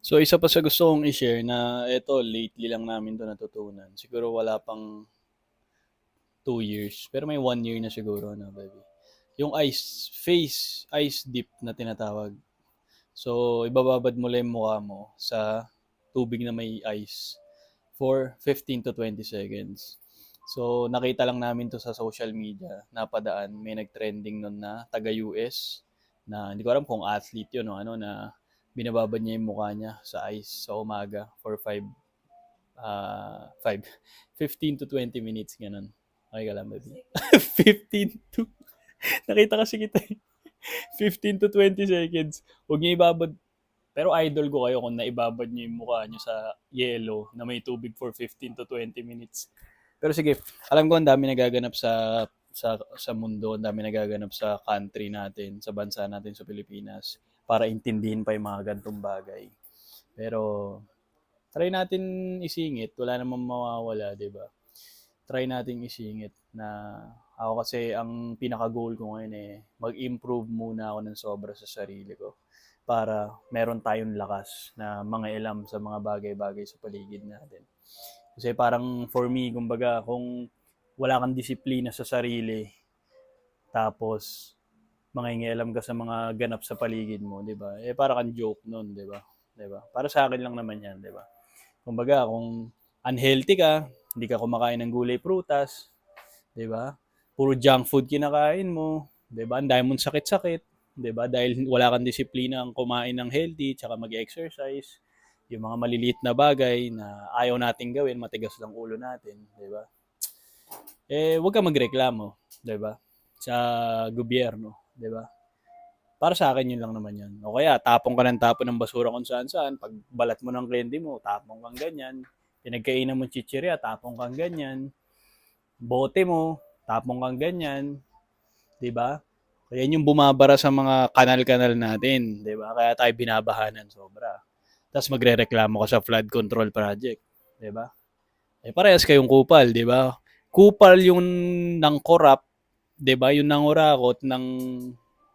So, isa pa sa gusto kong i-share na eto lately lang namin 'to natutunan. Siguro wala pang 2 years, pero may 1 year na siguro na baby. Yung ice dip na tinatawag. So, ibababad mo lang yung mukha mo sa tubig na may ice for 15 to 20 seconds. So, nakita lang namin to sa social media, napadaan, may nag-trending nun na taga-US na hindi ko alam kung athlete yun o ano na binababad niya yung mukha niya sa ice sa umaga for 15 to 20 minutes, ganun. Okay ka lang, baby? 15 to, nakita kasi kita 15 to 20 seconds. Huwag niya ibabad, pero idol ko kayo kung naibabad niyo yung mukha niyo sa yellow na may tubig for 15 to 20 minutes. Pero sige, alam ko ang dami nagaganap sa mundo, ang dami nagaganap sa country natin, sa bansa natin sa Pilipinas para intindihin pa yung mga gantong bagay. Pero try natin isingit, wala namang mawawala, 'di ba? Try natin isingit na ako kasi ang pinaka-goal ko ngayon mag-improve muna ako ng sobra sa sarili ko para meron tayong lakas na mga ilam sa mga bagay-bagay sa paligid natin. Kasi parang for me, kumbaga, kung wala kang disiplina sa sarili, tapos mangingialam ka sa mga ganap sa paligid mo, 'di ba? Para kang joke noon, 'di ba? 'Di ba? Para sa akin lang naman 'yan, 'di ba? Kumbaga, kung unhealthy ka, hindi ka kumakain ng gulay, prutas, 'di ba? Puro junk food kinakain mo, 'di ba? Ang dami mong sakit-sakit, 'di ba? Dahil wala kang disiplina ang kumain ng healthy, tsaka mag-exercise, yung mga maliliit na bagay na ayaw nating gawin, matigas lang ulo natin, 'di ba? Huwag kang magreklamo, 'di ba? Sa gobyerno, 'di ba? Para sa akin yun lang naman yun. O kaya tapong ka ng tapon ng basura kung saan-saan, pag balat mo ng candy mo, tapong kang ganyan. Pinagkainan mo chichirya, tapong kang ganyan. Bote mo, tapong kang ganyan, 'di ba? Kaya yung bumabara sa mga kanal-kanal natin, 'di ba? Kaya tayo binabahanan sobra. Tapos magrereklamo ka sa flood control project, 'di ba? Parehas kayong kupal, 'di ba? Kupal yung nang corrupt, 'di ba? Yung nangurakot ng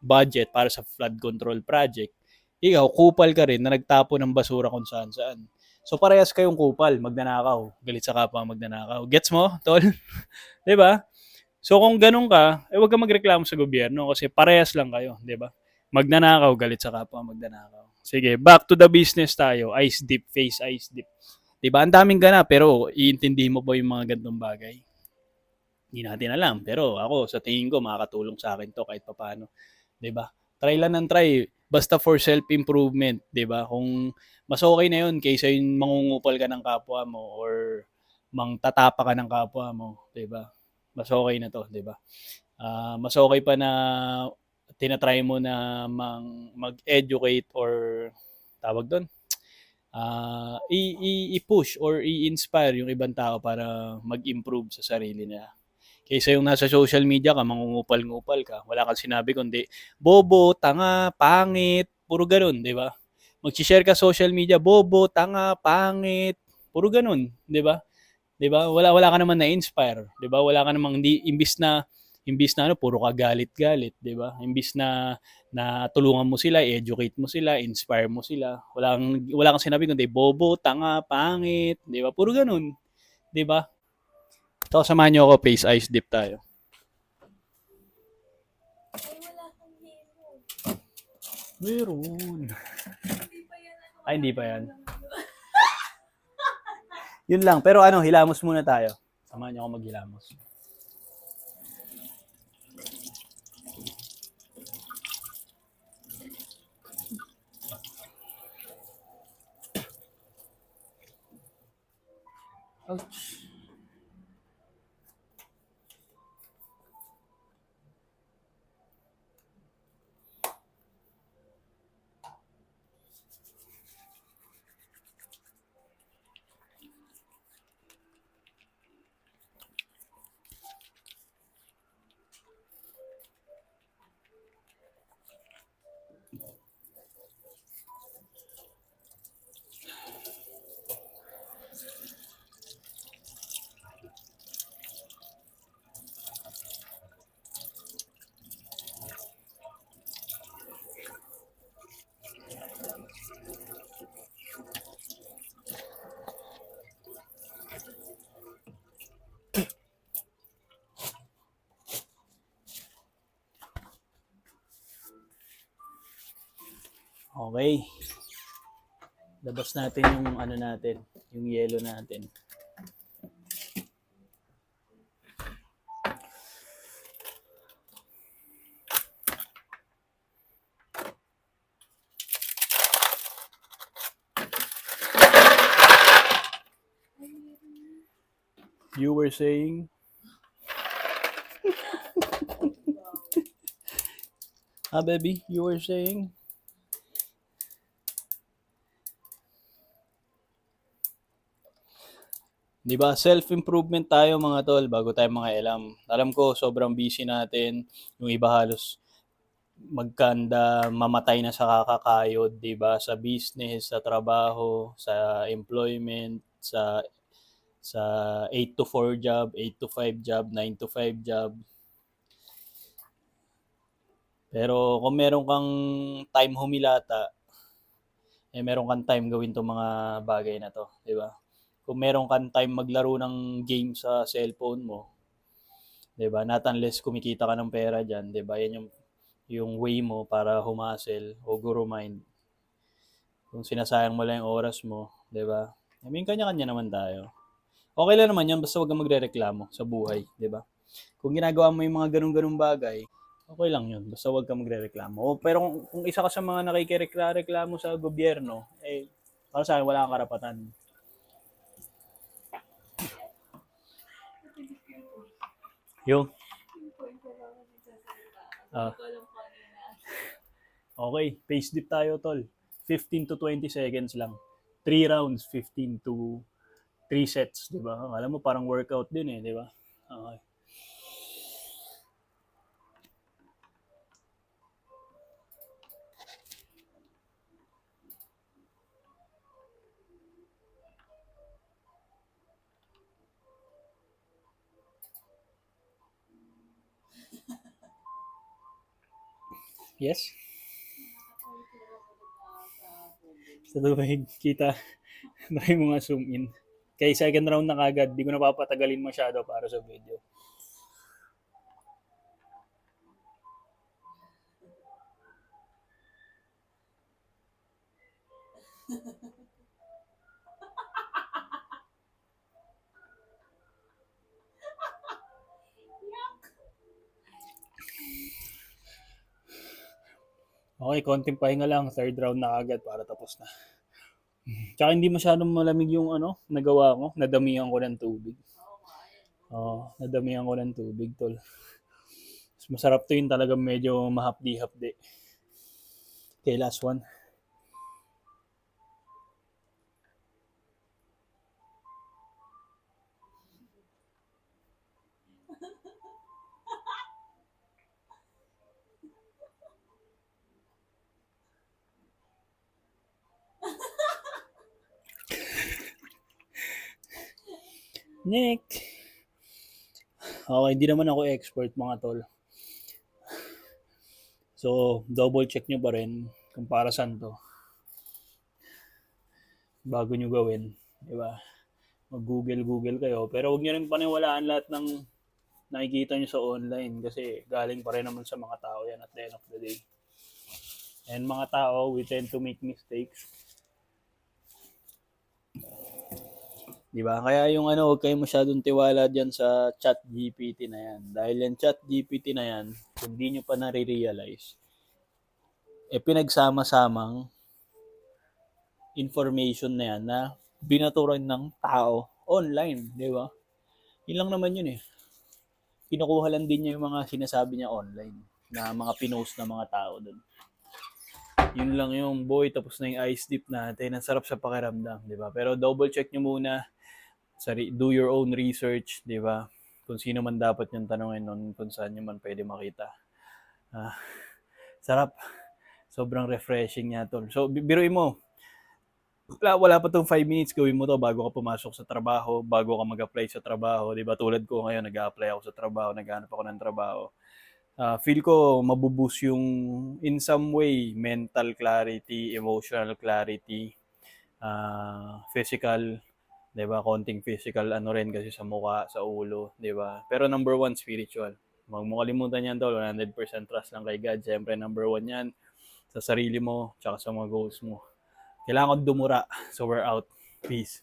budget para sa flood control project. Ikaw, kupal ka rin na nagtapo ng basura kung saan-saan. So parehas kayong kupal, magnanakaw, galit sa kapwa magnanakaw. Gets mo, tol? 'Di ba? So kung ganun ka, wag kang magreklamo sa gobyerno kasi parehas lang kayo, 'di ba? Magnanakaw, galit sa kapwa magnanakaw. Sige, back to the business tayo. Ice dip, face ice dip. 'Di ba? Ang daming ganap pero iintindihin mo ba yung mga gantong bagay? Hindi natin alam. Pero ako, sa tingin ko, makakatulong sa akin to kahit papaano. 'Di ba? Try lang ng try. Basta for self-improvement, 'di ba? Kung mas okay na 'yun kaysa yung mangungupal ka ng kapwa mo or mangtatapa ka ng kapwa mo, 'di ba? Mas okay na 'to, 'di ba? Mas okay pa na tinatry mo na mag-educate or tawag doon, i-push or i-inspire yung ibang tao para mag-improve sa sarili nila. Kaysa yung nasa social media ka, mangungupal-ngupal ka, wala kang sinabi kundi, bobo, tanga, pangit, puro ganun, di ba? Mag-share ka social media, bobo, tanga, pangit, puro ganun, di ba? 'Di ba? Wala ka naman na-inspire, 'di ba? Wala ka namang hindi imbis na ano puro ka galit-galit, 'di ba? Imbis na na tulungan mo sila, educate mo sila, inspire mo sila. Wala kang sinabi kundi bobo, tanga, pangit, 'di ba? Puro ganoon, 'di ba? So samahan niyo ako, face ice dip tayo. Meron. Ay, hindi pa yan. Yun lang. Pero ano, hilamos muna tayo. Samahan niyo ako maghilamos. Ouch. Okay. Labas natin yung ano natin, yung yellow natin. You were saying? Baby, you were saying? Di ba? Self-improvement tayo mga tol bago tayo mga elam. Alam ko, sobrang busy natin. Yung iba halos magkanda, mamatay na sa kakakayod, di ba? Sa business, sa trabaho, sa employment, sa 8 to 4 job, 8 to 5 job, 9 to 5 job. Pero kung meron kang time humilata, meron kang time gawin tong mga bagay na to, di ba? Kung meron kang time maglaro ng game sa cellphone mo, 'di ba? Not unless kumikita ka ng pera diyan, 'di ba? Yan yung way mo para humasel o guro mind. Kung sinasayang mo lang yung oras mo, 'di ba? I mean, kanya-kanya naman tayo. Okay lang naman 'yan basta wag kang magrereklamo sa buhay, 'di ba? Kung ginagawa mo yung mga ganung-ganung bagay, okay lang 'yun. Basta wag kang magrereklamo. Pero kung isa ka sa mga nakikireklamo sa gobyerno, para sa akin wala kang karapatan. Yung Ah. Okay, pace dip tayo, tol. 15 to 20 seconds lang. 3 rounds, 15 to 3 sets, di ba? Alam mo, parang workout din eh, di ba? Okay. Yes? Sa tubig, kita. Try mo nga zoom in. Kay second round na kagad, di ko napapatagalin masyado para sa video. Okay, konting pahinga lang. Third round na agad para tapos na. Tsaka hindi masyadong malamig yung nagawa ko. Nadamihan ko ng tubig. Nadamihan ko ng tubig, tol. Mas masarap to yung talagang medyo mahapdi-hapdi. Okay, last one. Nick. Okay, hindi naman ako expert mga tol. So, double check nyo pa rin kung para saan to. Bago nyo gawin. Diba? Mag-google kayo. Pero huwag nyo rin paniwalaan lahat ng nakikita nyo sa online kasi galing pa rin naman sa mga tao yan at the end of the day. And mga tao, we tend to make mistakes. Diba? Kaya yung huwag kayo masyadong tiwala dyan sa chat GPT na yan. Dahil yung chat GPT na yan, kung di nyo pa nare-realize, pinagsama-samang information na yan na binaturan ng tao online, di ba? Yun lang naman yun eh. Kinukuha lang din niya yung mga sinasabi niya online na mga pinost na mga tao doon. Yun lang yung boy, tapos na yung ice dip natin. Ang sarap sa pakiramdam, di ba? Pero double check nyo muna. Do your own research, di ba? Kung sino man dapat yung tanongin nun, kung saan nyo man pwede makita. Sarap. Sobrang refreshing niya tol. So, biruin mo. Wala pa tong 5 minutes, gawin mo to bago ka pumasok sa trabaho, bago ka mag-apply sa trabaho. Di ba? Tulad ko ngayon, nag-apply ako sa trabaho, naghanap ako ng trabaho. Feel ko mabuboost yung in some way mental clarity, emotional clarity, physical, 'di ba? Konting physical rin kasi sa mukha, sa ulo, 'di ba? Pero number one, spiritual. Huwag mo kalimutan yan tol, 100% trust lang kay God. Siyempre number one yan. sa sarili mo, tsaka sa mga goals mo. Kailangan ko dumura. So we're out. Peace.